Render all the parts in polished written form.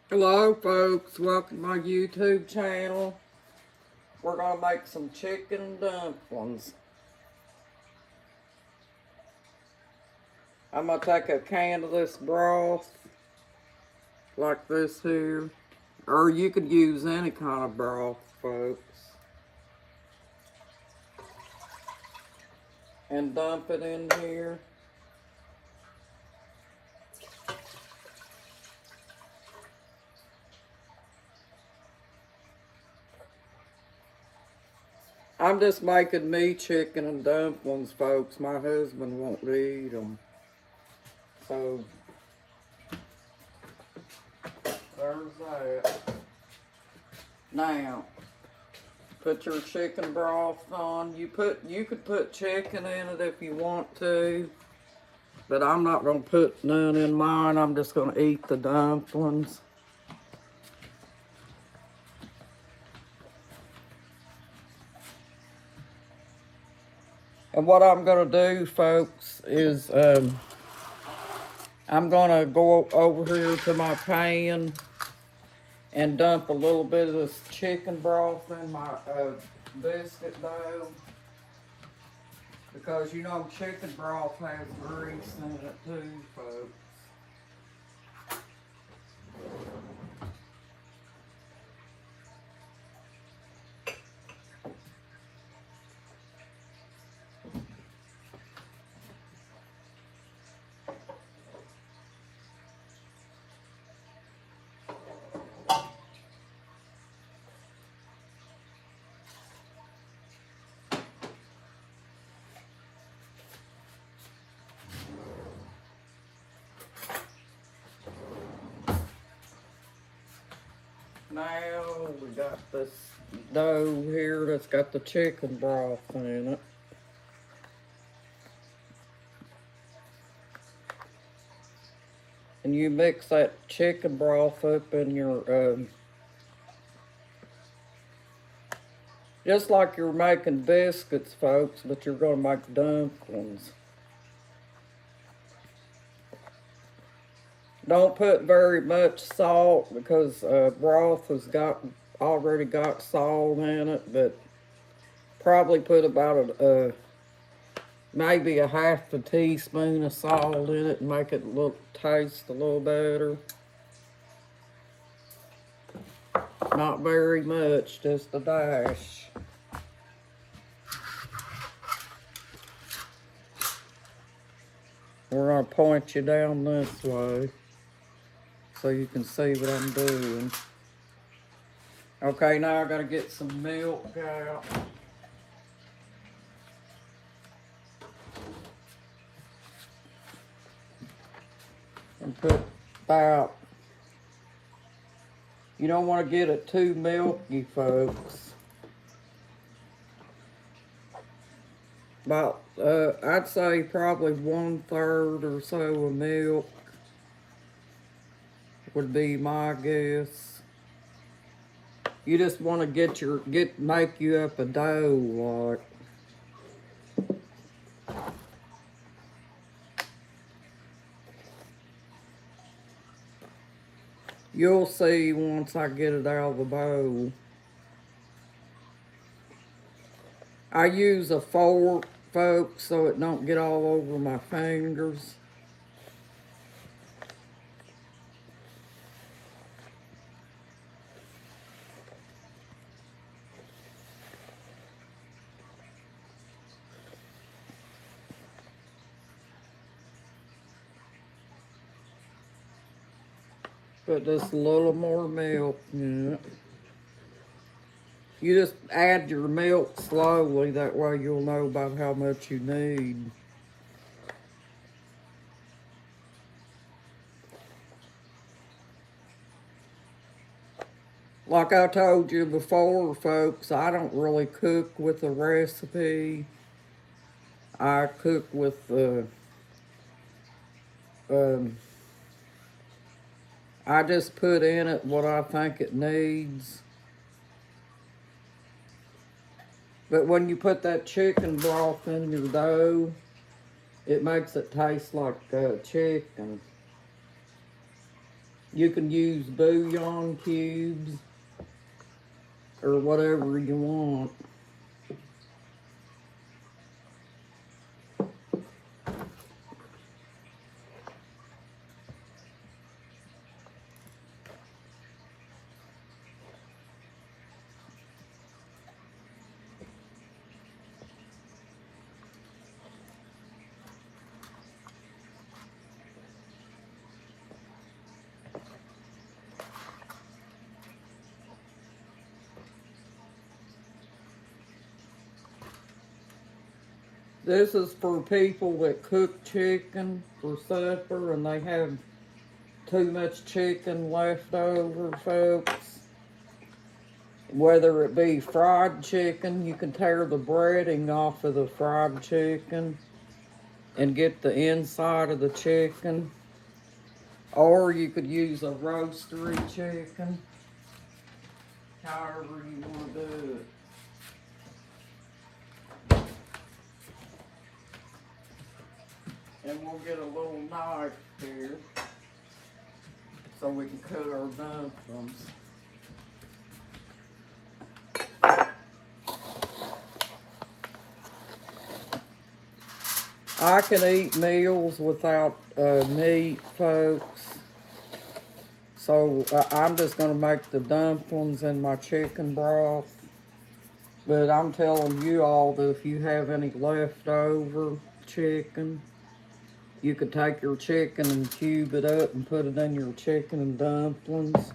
Hello folks, welcome to my YouTube channel. We're gonna make some chicken dumplings. I'm gonna take a can of this broth, like this here, or you could use any kind of broth, folks, and dump it in here. I'm just making me chicken and dumplings, folks. My husband won't eat them. So, there's that. Now, put your chicken broth on. You could put chicken in it if you want to, but I'm not gonna put none in mine. I'm just gonna eat the dumplings. And what I'm gonna do, folks, is I'm gonna go over here to my pan and dump a little bit of this chicken broth in my biscuit dough. Because you know chicken broth has grease in it too, folks. Now we got this dough here that's got the chicken broth in it. And you mix that chicken broth up in your, just like you're making biscuits, folks, but you're gonna make dumplings. Don't put very much salt because broth has already got salt in it, but probably put about maybe a half a teaspoon of salt in it and make it taste a little better. Not very much, just a dash. We're gonna point you down this way so you can see what I'm doing. Okay, now I gotta get some milk out. And put about, you don't want to get it too milky, folks. About, I'd say probably 1/3 or so of milk would be my guess. You just want to make you up a dough, like. You'll see once I get it out of the bowl. I use a fork, folks, so it don't get all over my fingers. Put just a little more milk in it. You just add your milk slowly, that way you'll know about how much you need. Like I told you before, folks, I don't really cook with a recipe. I cook with I just put in it what I think it needs. But when you put that chicken broth in your dough, it makes it taste like chicken. You can use bouillon cubes or whatever you want. This is for people that cook chicken for supper and they have too much chicken left over, folks. Whether it be fried chicken, you can tear the breading off of the fried chicken and get the inside of the chicken. Or you could use a roastery chicken, however you want to do it. And we'll get a little knife here so we can cut our dumplings. I can eat meals without meat, folks. So I'm just going to make the dumplings in my chicken broth. But I'm telling you all that if you have any leftover chicken, you could take your chicken and cube it up and put it in your chicken and dumplings.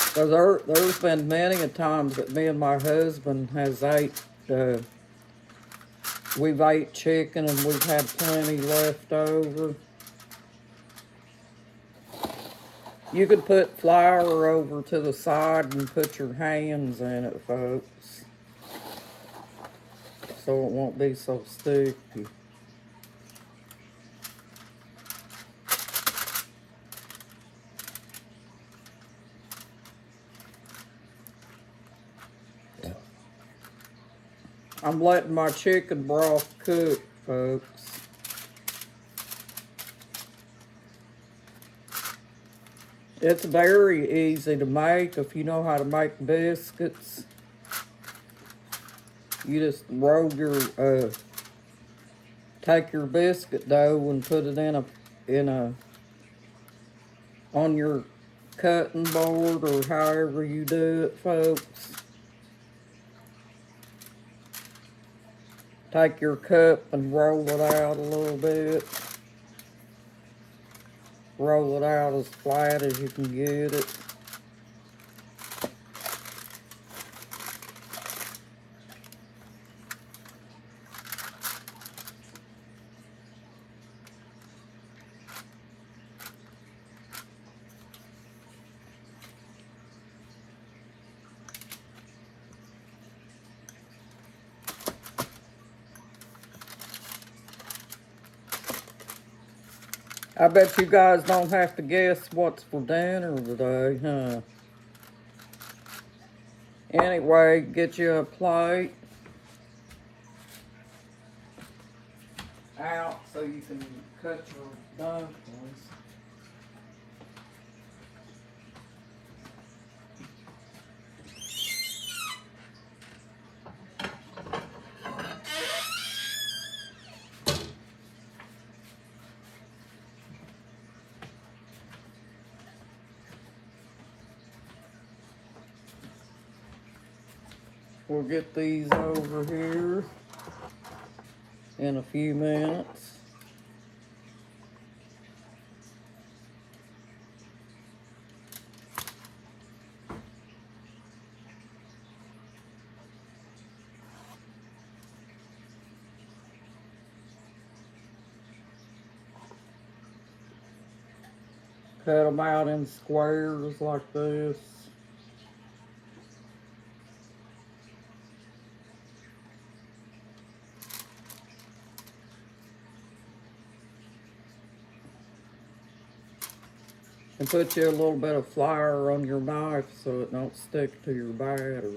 Because there's been many a times that me and my husband has we've ate chicken and we've had plenty left over. You could put flour over to the side and put your hands in it, folks, so it won't be so sticky. I'm letting my chicken broth cook, folks. It's very easy to make if you know how to make biscuits. You just roll your, take your biscuit dough and put it on your cutting board or however you do it, folks. Take your cup and roll it out a little bit. Roll it out as flat as you can get it. I bet you guys don't have to guess what's for dinner today, huh? Anyway, get you a plate out so you can cut your dumplings. We'll get these over here in a few minutes. Cut them out in squares like this. And put you a little bit of flour on your knife so it don't stick to your batter.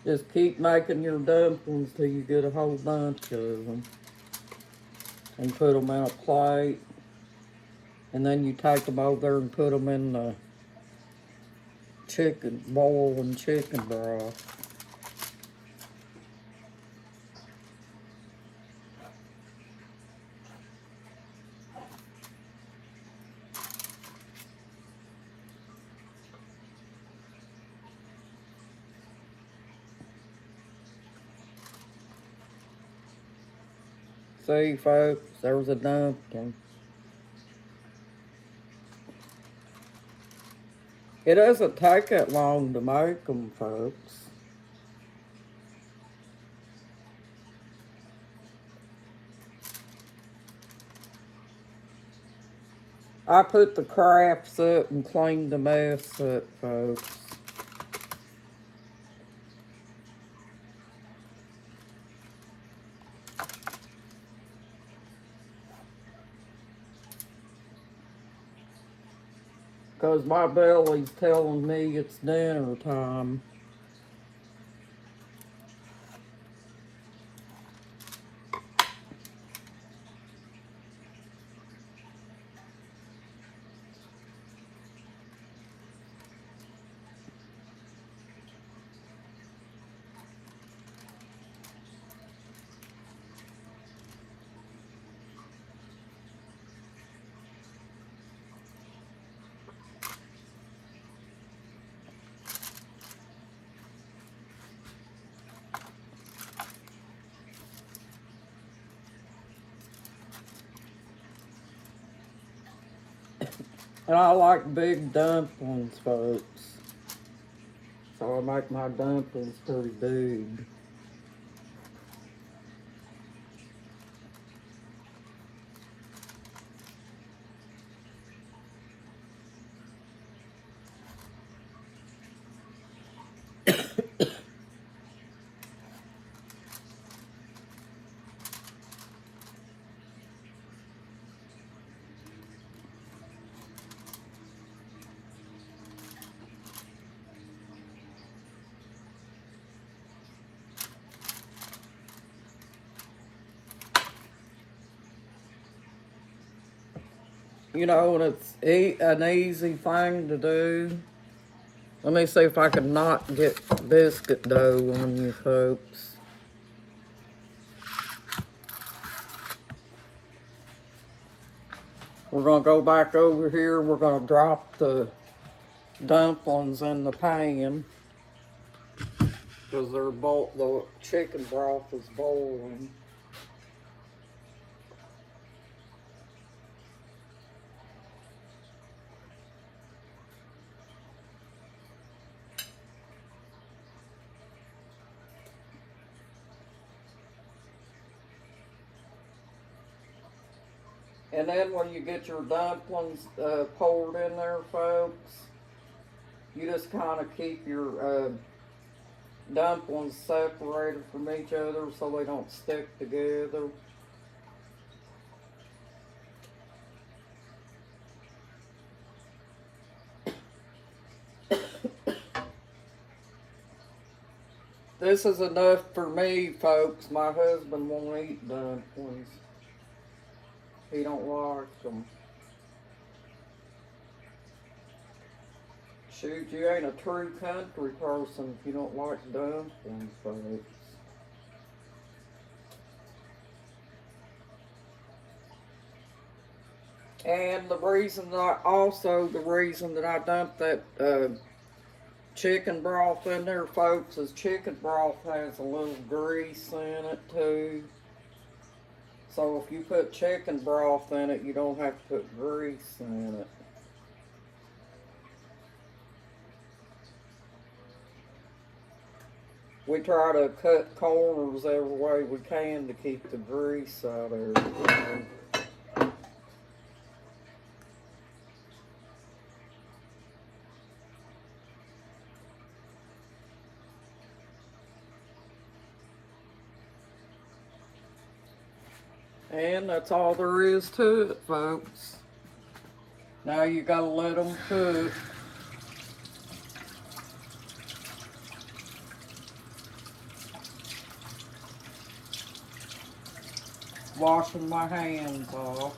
Just keep making your dumplings till you get a whole bunch of them. And put them in a plate. And then you take them over there and put them in the boiling chicken broth. See, folks, there's a dumpling. It doesn't take that long to make them, folks. I put the crafts up and cleaned the mess up, folks. Because my belly's telling me it's dinner time. And I like big dumplings, folks. So I make my dumplings pretty big. You know, and it's an easy thing to do. Let me see if I can not get biscuit dough on you folks. We're going to go back over here. We're going to drop the dumplings in the pan. Because the chicken broth is boiling. And then when you get your dumplings poured in there, folks, you just kind of keep your dumplings separated from each other so they don't stick together. This is enough for me, folks. My husband won't eat dumplings. He don't like them. Shoot, you ain't a true country person if you don't like dumplings, folks. And the reason that I dumped that chicken broth in there, folks, is chicken broth has a little grease in it too. So if you put chicken broth in it, you don't have to put grease in it. We try to cut corners every way we can to keep the grease out of everything. And that's all there is to it, folks. Now you gotta let them cook. washing my hands off.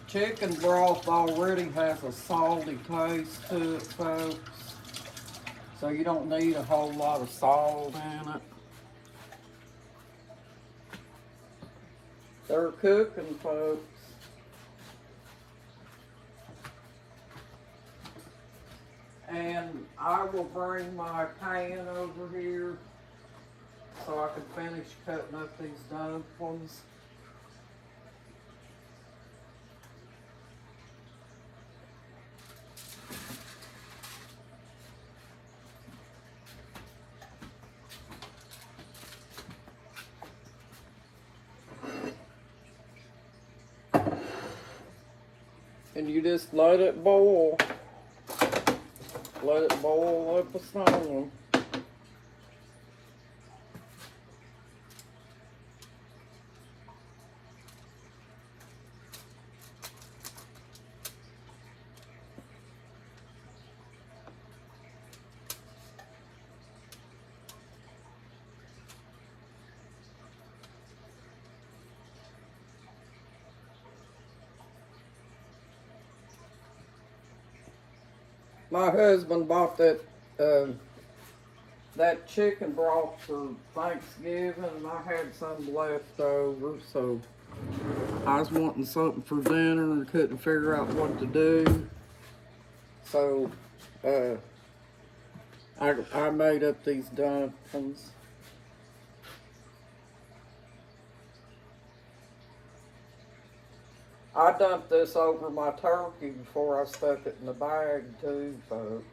Chicken broth already has a salty taste to it, folks. So you don't need a whole lot of salt in it. They're cooking, folks. And I will bring my pan over here so I can finish cutting up these dumplings. And you just let it boil. Let it boil up a storm. My husband bought that chicken broth for Thanksgiving, and I had some left over, so I was wanting something for dinner and couldn't figure out what to do. So I made up these dumplings. I dumped this over my turkey before I stuck it in the bag too, folks.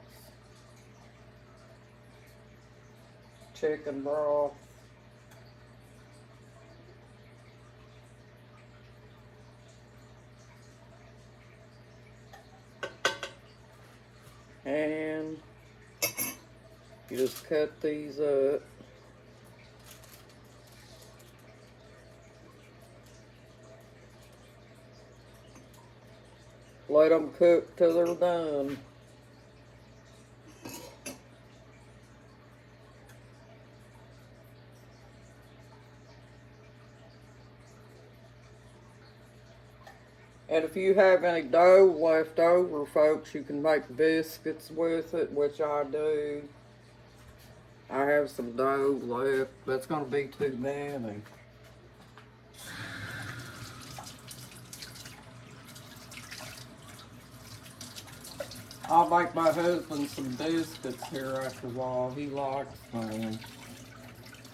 Chicken broth. And you just cut these up. Let them cook till they're done. And if you have any dough left over, folks, you can make biscuits with it, which I do. I have some dough left. That's going to be too many. I'll make my husband some biscuits here after a while. He likes them.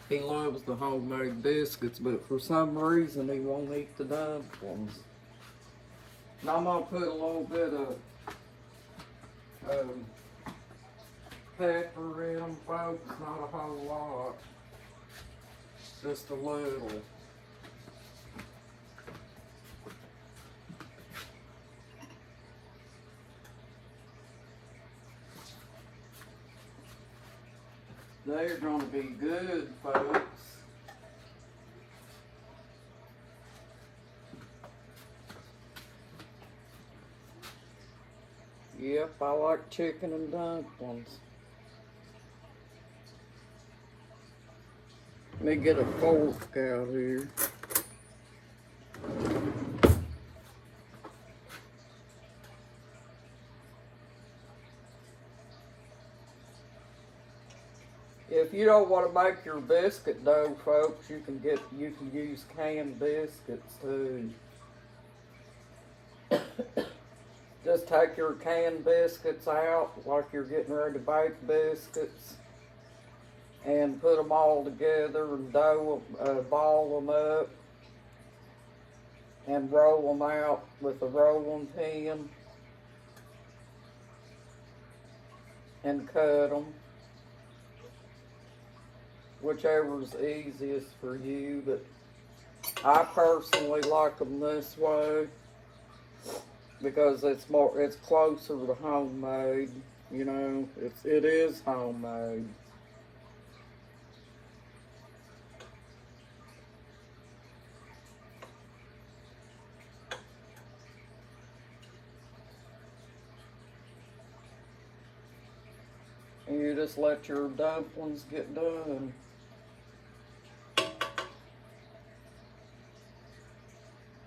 He loves the homemade biscuits, but for some reason he won't eat the dumplings. And I'm going to put a little bit of pepper in them, folks. Not a whole lot. Just a little. They're going to be good, folks. Yep, I like chicken and dumplings. Let me get a fork out here. If you don't want to make your biscuit dough, folks, you can use canned biscuits too. Just take your canned biscuits out like you're getting ready to bake biscuits and put them all together and ball them up and roll them out with a rolling pin and cut them. Whichever's easiest for you, but I personally like them this way because it's closer to homemade. You know, it is homemade. And you just let your dumplings get done.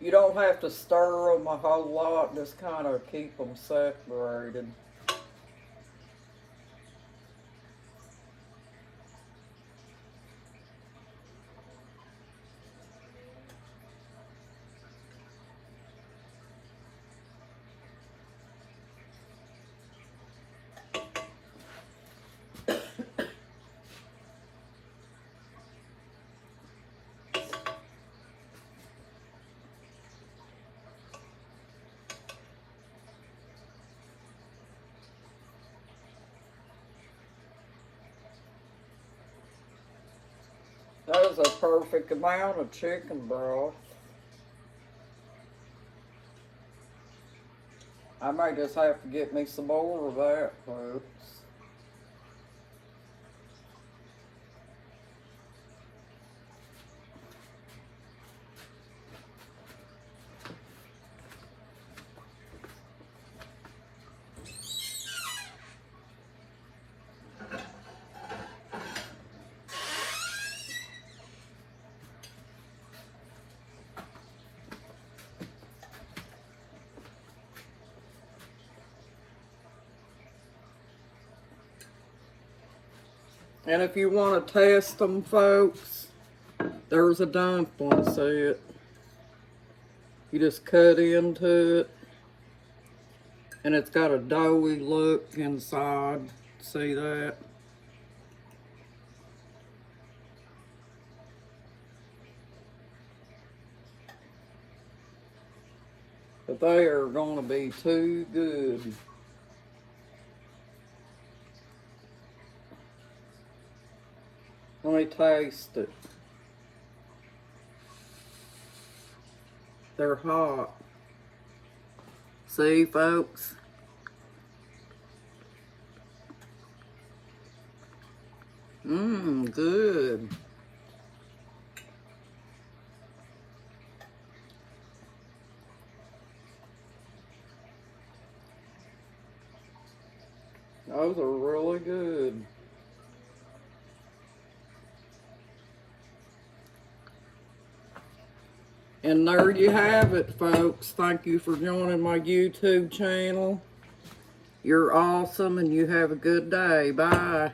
You don't have to stir them a whole lot, just kind of keep them separated. That is a perfect amount of chicken broth. I might just have to get me some more of that, folks. And if you want to test them, folks, there's a dumpling set. You just cut into it, and it's got a doughy look inside. See that? But they are going to be too good. Let me taste it. They're hot. See, folks? Good. Those are really good. And there you have it, folks. Thank you for joining my YouTube channel. You're awesome, and you have a good day. Bye.